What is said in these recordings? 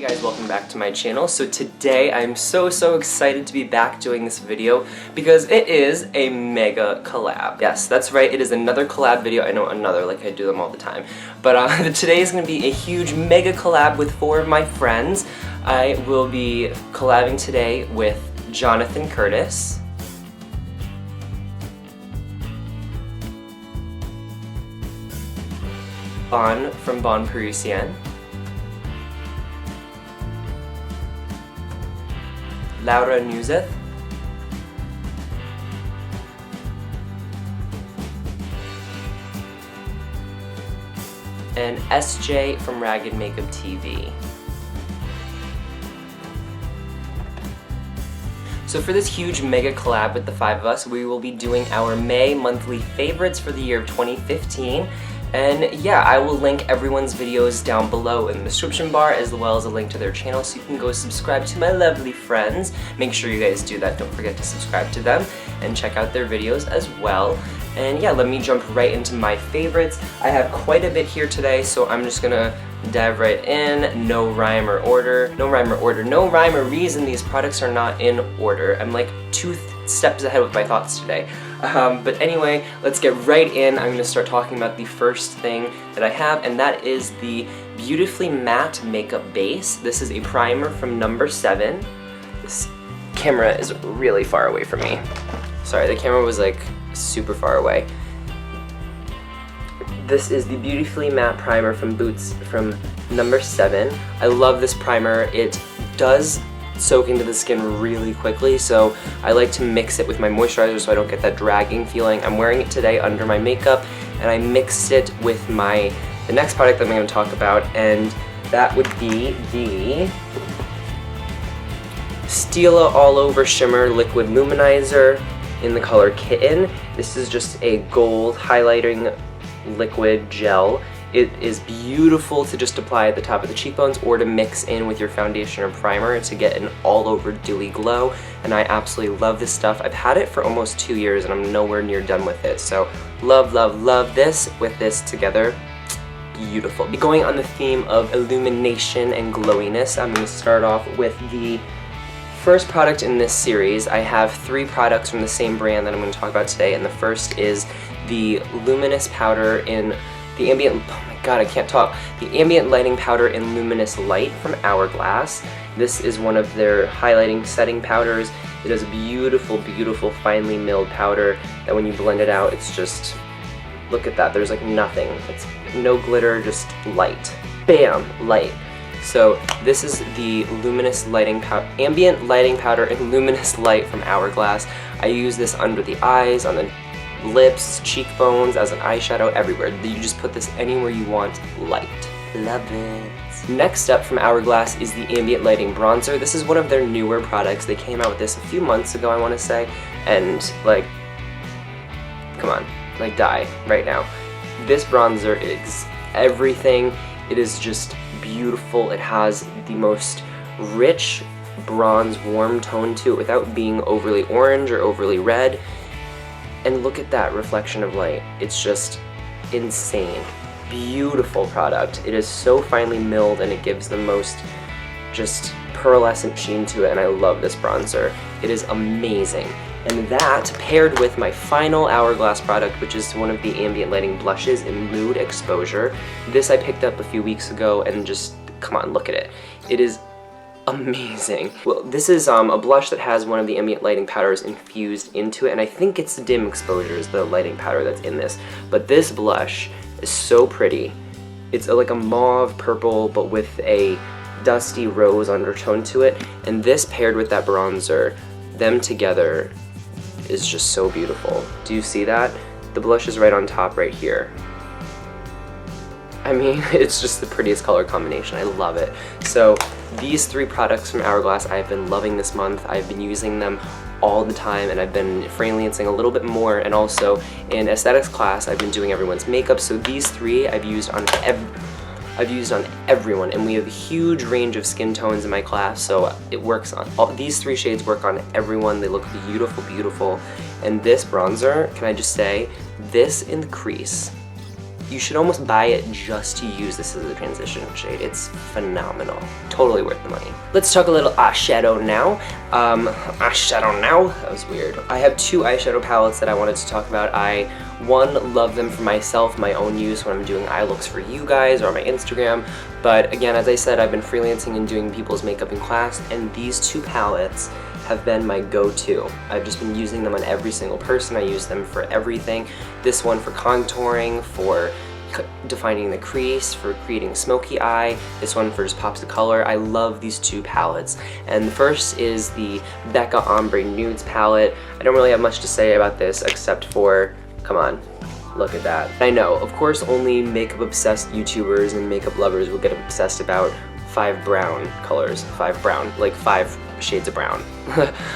guys, welcome back to my channel. So today I'm so excited to be back doing this video because it is a mega collab. Yes, that's right, it is another collab video. I know, another, like I do them all the time. But today is going to be a huge mega collab with 4 of my friends. I will be collabing today with Jonathan Curtis, Bon from Bon Parisienne, Laura Nuzeth, and SJ from Ragged Makeup TV. So for this huge mega collab with the 5 of us, we will be doing our May monthly favorites for the year of 2015. And yeah, I will link everyone's videos down below in the description bar, as well as a link to their channel, so you can go subscribe to my lovely friends. Make sure you guys do that, don't forget to subscribe to them, and check out their videos as well. And yeah, let me jump right into my favorites. I have quite a bit here today, so I'm just gonna dive right in. No rhyme or reason these products are not in order. I'm like 2 steps ahead with my thoughts today. But anyway, let's get right in. I'm going to start talking about the first thing that I have, and that is the Beautifully Matte Makeup Base. This is a primer from number 7. This camera is really far away from me. Sorry, the camera was like super far away. This is the Beautifully Matte Primer from Boots from number 7. I love this primer. It does soak into the skin really quickly, so I like to mix it with my moisturizer so I don't get that dragging feeling. I'm wearing it today under my makeup, and I mixed it with the next product that I'm going to talk about, and that would be the Stila All Over Shimmer Liquid Luminizer in the color Kitten. This is just a gold highlighting liquid gel. It is beautiful to just apply at the top of the cheekbones or to mix in with your foundation or primer to get an all-over dewy glow, and I absolutely love this stuff. I've had it for almost 2 years and I'm nowhere near done with it, so love this with this together. Beautiful. Going on the theme of illumination and glowiness, I'm going to start off with the first product in this series. I have 3 products from the same brand that I'm going to talk about today, and the first is the Luminous powder in the Ambient, oh my god, I can't talk. The Ambient Lighting Powder in Luminous Light from Hourglass. This is one of their highlighting setting powders. It is a beautiful, beautiful, finely milled powder that when you blend it out, it's just, look at that, there's like nothing. It's no glitter, just light. Bam, light. So this is the Luminous Lighting Ambient Lighting Powder in Luminous Light from Hourglass. I use this under the eyes, on the lips, cheekbones, as an eyeshadow, everywhere. You just put this anywhere you want light. Love it. Next up from Hourglass is the Ambient Lighting Bronzer. This is one of their newer products. They came out with this a few months ago, I want to say, and like, come on, like die right now. This bronzer is everything. It is just beautiful. It has the most rich bronze warm tone to it without being overly orange or overly red. And look at that reflection of light. It's just insane. Beautiful product. It is so finely milled and it gives the most just pearlescent sheen to it, and I love this bronzer. It is amazing. And that paired with my final Hourglass product, which is one of the Ambient Lighting blushes in Nude Exposure. This I picked up a few weeks ago, and just, come on, look at it. It is amazing. Well, this is a blush that has one of the Ambient Lighting powders infused into it, and I think it's the Dim Exposure is the lighting powder that's in this. But this blush is so pretty. It's like a mauve purple, but with a dusty rose undertone to it, and this paired with that bronzer, them together is just so beautiful. Do you see that? The blush is right on top right here. I mean, it's just the prettiest color combination. I love it. So these 3 products from Hourglass I've been loving this month. I've been using them all the time, and I've been freelancing a little bit more, and also in aesthetics class I've been doing everyone's makeup, so these 3 I've used on everyone, and we have a huge range of skin tones in my class, so it works on these 3 shades work on everyone. They look beautiful, beautiful. And this bronzer, can I just say, this in the crease you should almost buy it just to use this as a transition shade. It's phenomenal. Totally worth the money. Let's talk a little eyeshadow now. Eyeshadow now? That was weird. I have two eyeshadow palettes that I wanted to talk about. One, love them for myself, my own use when I'm doing eye looks for you guys or on my Instagram. But again, as I said, I've been freelancing and doing people's makeup in class, and these two palettes have been my go-to. I've just been using them on every single person. I use them for everything. This one for contouring, for defining the crease, for creating a smoky eye. This one for just pops of color. I love these two palettes. And the first is the Becca Ombre Nudes palette. I don't really have much to say about this except for, come on, look at that. I know, of course, only makeup obsessed YouTubers and makeup lovers will get obsessed about 5 brown colors. 5 brown, like 5 shades of brown.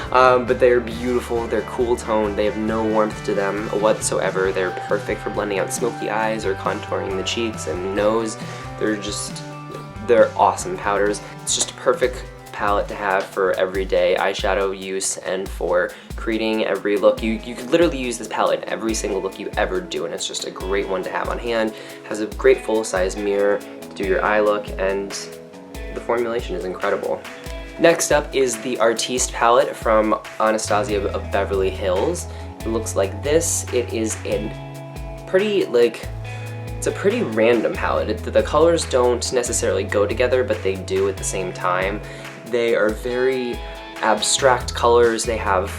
But they're beautiful, they're cool toned, they have no warmth to them whatsoever. They're perfect for blending out smoky eyes or contouring the cheeks and nose. They're awesome powders. It's just a perfect palette to have for everyday eyeshadow use and for creating every look. You could literally use this palette in every single look you ever do, and it's just a great one to have on hand. Has a great full-size mirror to do your eye look, and the formulation is incredible. Next up is the Artiste palette from Anastassia of Beverly Hills. It looks like this. It is it's a pretty random palette. The colors don't necessarily go together, but they do at the same time. They are very abstract colors. They have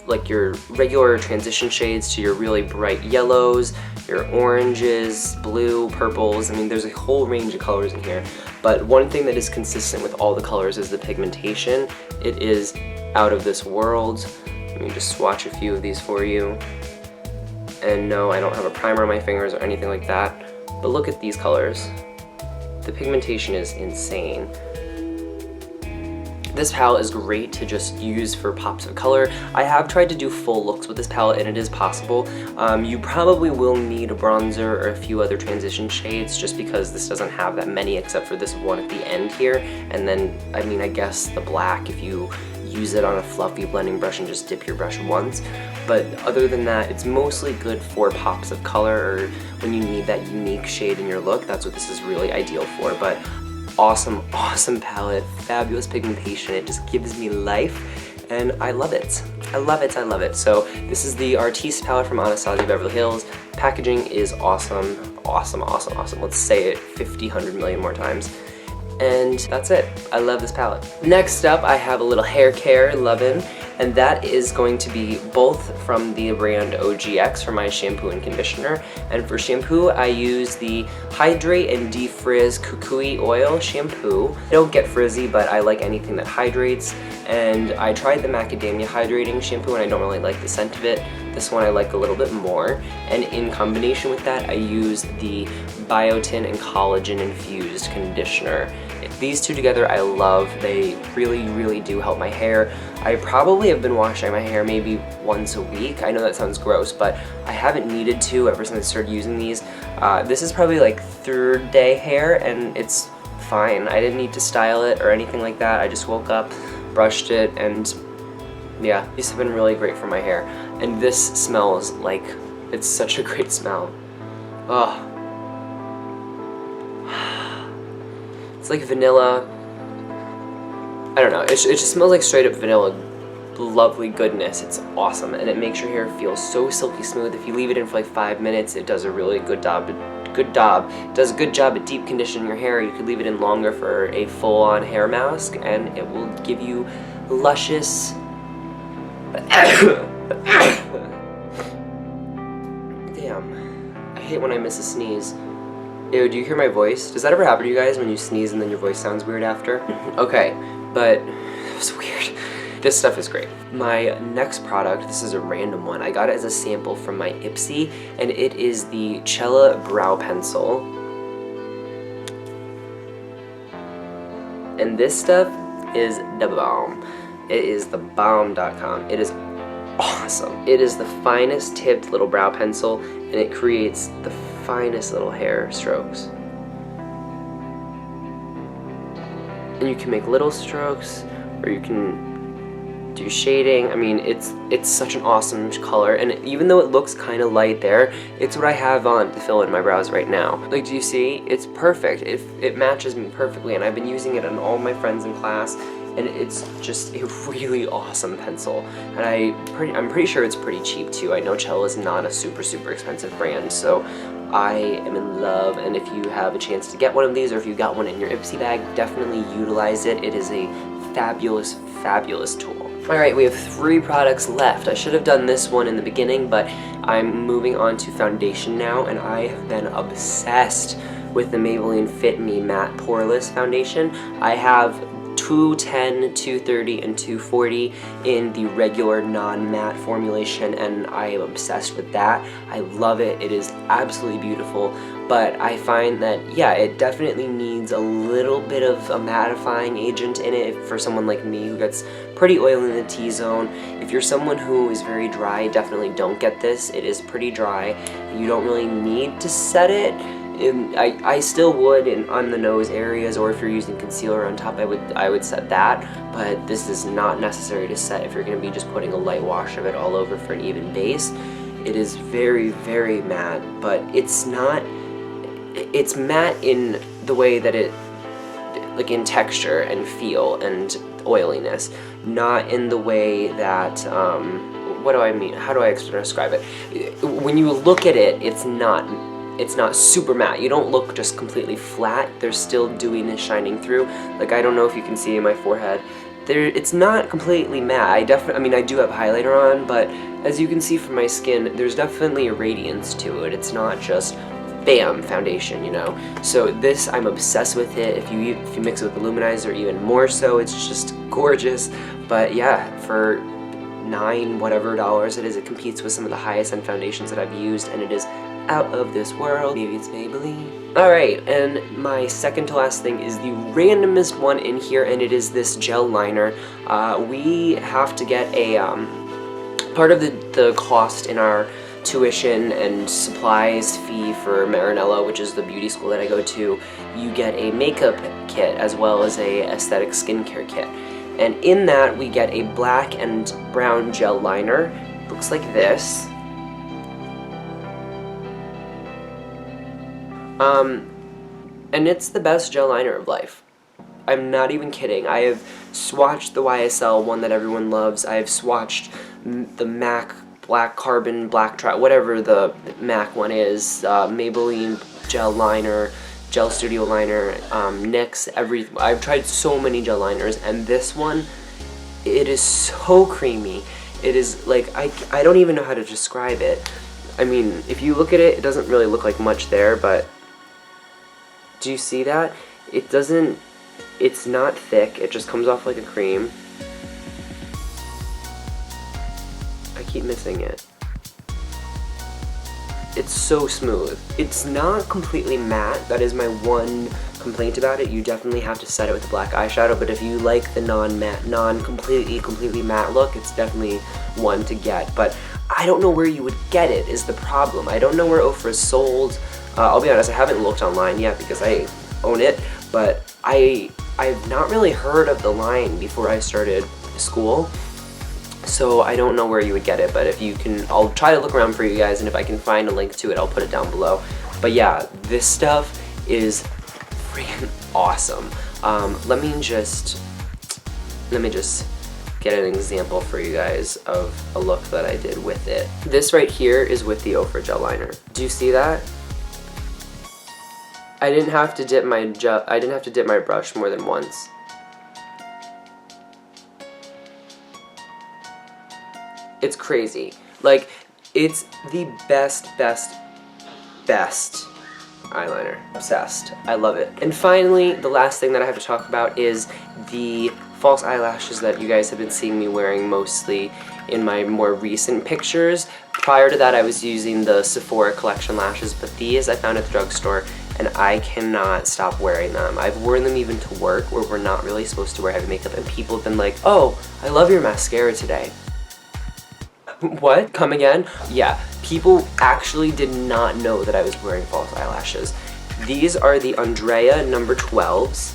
like your regular transition shades to your really bright yellows, your oranges, blue, purples. I mean, there's a whole range of colors in here. But one thing that is consistent with all the colors is the pigmentation. It is out of this world. Let me just swatch a few of these for you. And no, I don't have a primer on my fingers or anything like that. But look at these colors. The pigmentation is insane. This palette is great to just use for pops of color. I have tried to do full looks with this palette, and it is possible. You probably will need a bronzer or a few other transition shades just because this doesn't have that many except for this one at the end here. And then, I mean, I guess the black if you use it on a fluffy blending brush and just dip your brush once. But other than that, it's mostly good for pops of color or when you need that unique shade in your look. That's what this is really ideal for. But awesome, awesome palette, fabulous pigmentation. It just gives me life, and I love it. I love it, I love it. So this is the Artiste palette from Anastassia Beverly Hills. Packaging is awesome, awesome, awesome, awesome. Let's say it 50, 100 million more times. And that's it. I love this palette. Next up, I have a little hair care lovin', and that is going to be both from the brand OGX for my shampoo and conditioner. And for shampoo, I use the Hydrate and DeFriz Kakui oil shampoo. I don't get frizzy, but I like anything that hydrates. And I tried the macadamia hydrating shampoo, and I don't really like the scent of it. This one I like a little bit more. And in combination with that, I use the Biotin and Collagen infused conditioner. These two together I love. They really, really do help my hair. I probably have been washing my hair maybe once a week. I know that sounds gross, but I haven't needed to ever since I started using these. This is probably like 3rd day hair, and it's fine. I didn't need to style it or anything like that. I just woke up, brushed it, and yeah, these have been really great for my hair. And this smells like, it's such a great smell. Oh. It's like vanilla. I don't know, it just smells like straight up vanilla lovely goodness. It's awesome, and it makes your hair feel so silky smooth. If you leave it in for like 5 minutes, it does a really good job. It does a good job at deep conditioning your hair. You could leave it in longer for a full-on hair mask, and it will give you luscious damn, I hate when I miss a sneeze. Ew, do you hear my voice? Does that ever happen to you guys when you sneeze and then your voice sounds weird after? Okay, but it was weird. This stuff is great. My next product, this is a random one. I got it as a sample from my Ipsy, and it is the Chella Brow Pencil. And this stuff is the bomb. It is thebomb.com. It is awesome. It is the finest tipped little brow pencil, and it creates the finest little hair strokes. And you can make little strokes, or you can do shading. I mean, it's such an awesome color, and even though it looks kind of light there, it's what I have on to fill in my brows right now. Like, do you see? It's perfect. It matches me perfectly, and I've been using it on all my friends in class, and it's just a really awesome pencil. And I'm pretty sure it's pretty cheap too. I know Chella is not a super expensive brand, so I am in love. And if you have a chance to get one of these, or if you got one in your Ipsy bag, definitely utilize it. It is a fabulous tool. Alright, we have 3 products left. I should have done this one in the beginning, but I'm moving on to foundation now, and I have been obsessed with the Maybelline Fit Me Matte Poreless Foundation. I have 210, 230, and 240 in the regular non-matte formulation, and I am obsessed with that. I love it. It is absolutely beautiful, but I find that, yeah, it definitely needs a little bit of a mattifying agent in it for someone like me who gets pretty oily in the T-zone. If you're someone who is very dry, definitely don't get this. It is pretty dry. You don't really need to set it. I still would on the nose areas, or if you're using concealer on top, I would set that, but this is not necessary to set if you're going to be just putting a light wash of it all over for an even base. It is very matte, but it's matte in the way that it, like in texture and feel and oiliness, not in the way that, what do I mean? How do I describe it? When you look at it, it's not super matte. You don't look just completely flat. There's still dewiness shining through. Like, I don't know if you can see in my forehead. It's not completely matte. I mean, I do have highlighter on, but as you can see from my skin, there's definitely a radiance to it. It's not just bam, foundation, you know? So this, I'm obsessed with it. If you mix it with the Luminizer, even more so. It's just gorgeous. But yeah, for $9 whatever it is, it competes with some of the highest end foundations that I've used, and it is out of this world. Maybe it's Maybelline. Alright, and my second to last thing is the randomest one in here, and it is this gel liner. We have to get a, part of the cost in our tuition and supplies fee for Marinella, which is the beauty school that I go to, you get a makeup kit as well as a aesthetic skincare kit. And in that, we get a black and brown gel liner. Looks like this. And it's the best gel liner of life. I'm not even kidding. I have swatched the YSL one that everyone loves. I have swatched the MAC Black Carbon, Black Tri, whatever the MAC one is, Maybelline gel liner, Gel Studio liner, NYX, everything. I've tried so many gel liners, and this one, it is so creamy. It is like, I don't even know how to describe it. I mean, if you look at it, it doesn't really look like much there, but do you see that? It's not thick, it just comes off like a cream. I keep missing it. It's so smooth. It's not completely matte. That is my one complaint about it. You definitely have to set it with a black eyeshadow, but if you like the non-matte, completely matte look, it's definitely one to get. But I don't know where you would get it is the problem. I don't know where Ofra is sold. I'll be honest, I haven't looked online yet because I own it, but I've not really heard of the line before I started school. So I don't know where you would get it, but if you can, I'll try to look around for you guys, and if I can find a link to it, I'll put it down below. But yeah, this stuff is freaking awesome. Let me just get an example for you guys of a look that I did with it. This right here is with the Ofra Gel Liner. Do you see that? I didn't have to dip my brush more than once. It's crazy. Like, it's the best eyeliner. Obsessed. I love it. And finally, the last thing that I have to talk about is the false eyelashes that you guys have been seeing me wearing mostly in my more recent pictures. Prior to that, I was using the Sephora collection lashes, but these I found at the drugstore, and I cannot stop wearing them. I've worn them even to work, where we're not really supposed to wear heavy makeup, and people have been like, "Oh, I love your mascara today." What? Come again? Yeah, people actually did not know that I was wearing false eyelashes. These are the Andrea number 12s.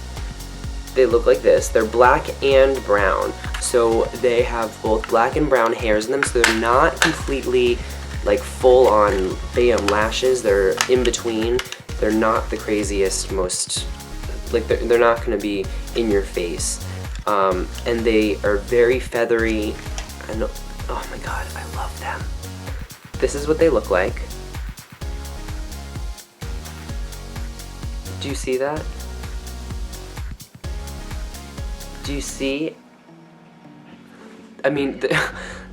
they look like this. They're black and brown, so they have both black and brown hairs in them, so they're not completely like full on bam lashes. They're in between. They're not the craziest, most, like they're not gonna be in your face. And they are very feathery, and oh my god, I love them. This is what they look like. Do you see that? Do you see? I mean,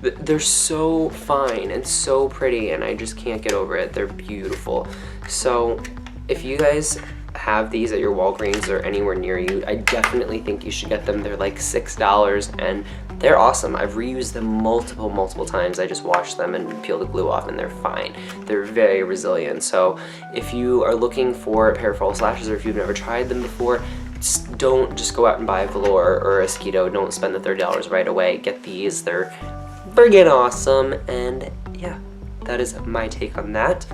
they're so fine and so pretty, and I just can't get over it. They're beautiful. So if you guys have these at your Walgreens or anywhere near you, I definitely think you should get them. They're like $6 and they're awesome. I've reused them multiple times. I just wash them and peel the glue off and they're fine. They're very resilient. So if you are looking for a pair of false lashes, or if you've never tried them before, don't just go out and buy a velour or a Skeeto. Don't spend the $30 right away. Get these. They're friggin' awesome. And yeah, that is my take on that.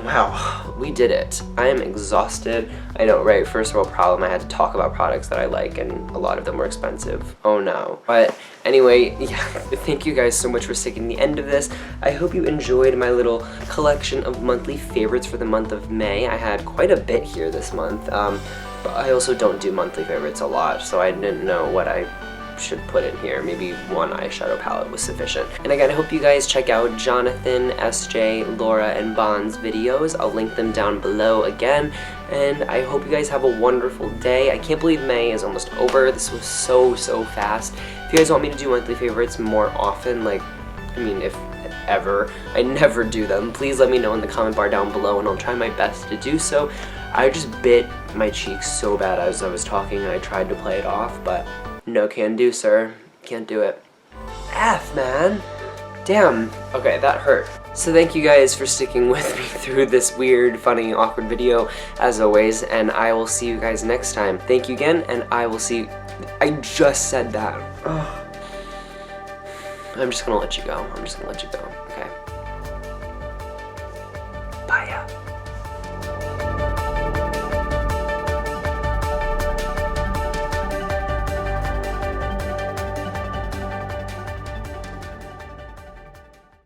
Wow, we did it. I am exhausted. I know, right? First world problem, I had to talk about products that I like, and a lot of them were expensive. Oh no. But anyway, yeah, thank you guys so much for sticking the end of this. I hope you enjoyed my little collection of monthly favorites for the month of May. I had quite a bit here this month, but I also don't do monthly favorites a lot, so I didn't know what I should put in here. Maybe one eyeshadow palette was sufficient. And again, I hope you guys check out Jonathan, SJ, Laura, and Bond's videos. I'll link them down below again. And I hope you guys have a wonderful day. I can't believe May is almost over. This was so fast. If you guys want me to do monthly favorites more often, like, I mean, if ever, I never do them, please let me know in the comment bar down below and I'll try my best to do so. I just bit my cheeks so bad as I was talking and I tried to play it off, but no can do, sir. Can't do it. F, man. Damn. Okay, that hurt. So thank you guys for sticking with me through this weird, funny, awkward video, as always, and I will see you guys next time. Thank you again, and I will see you. I just said that. Ugh. I'm just gonna let you go. I'm just gonna let you go, okay?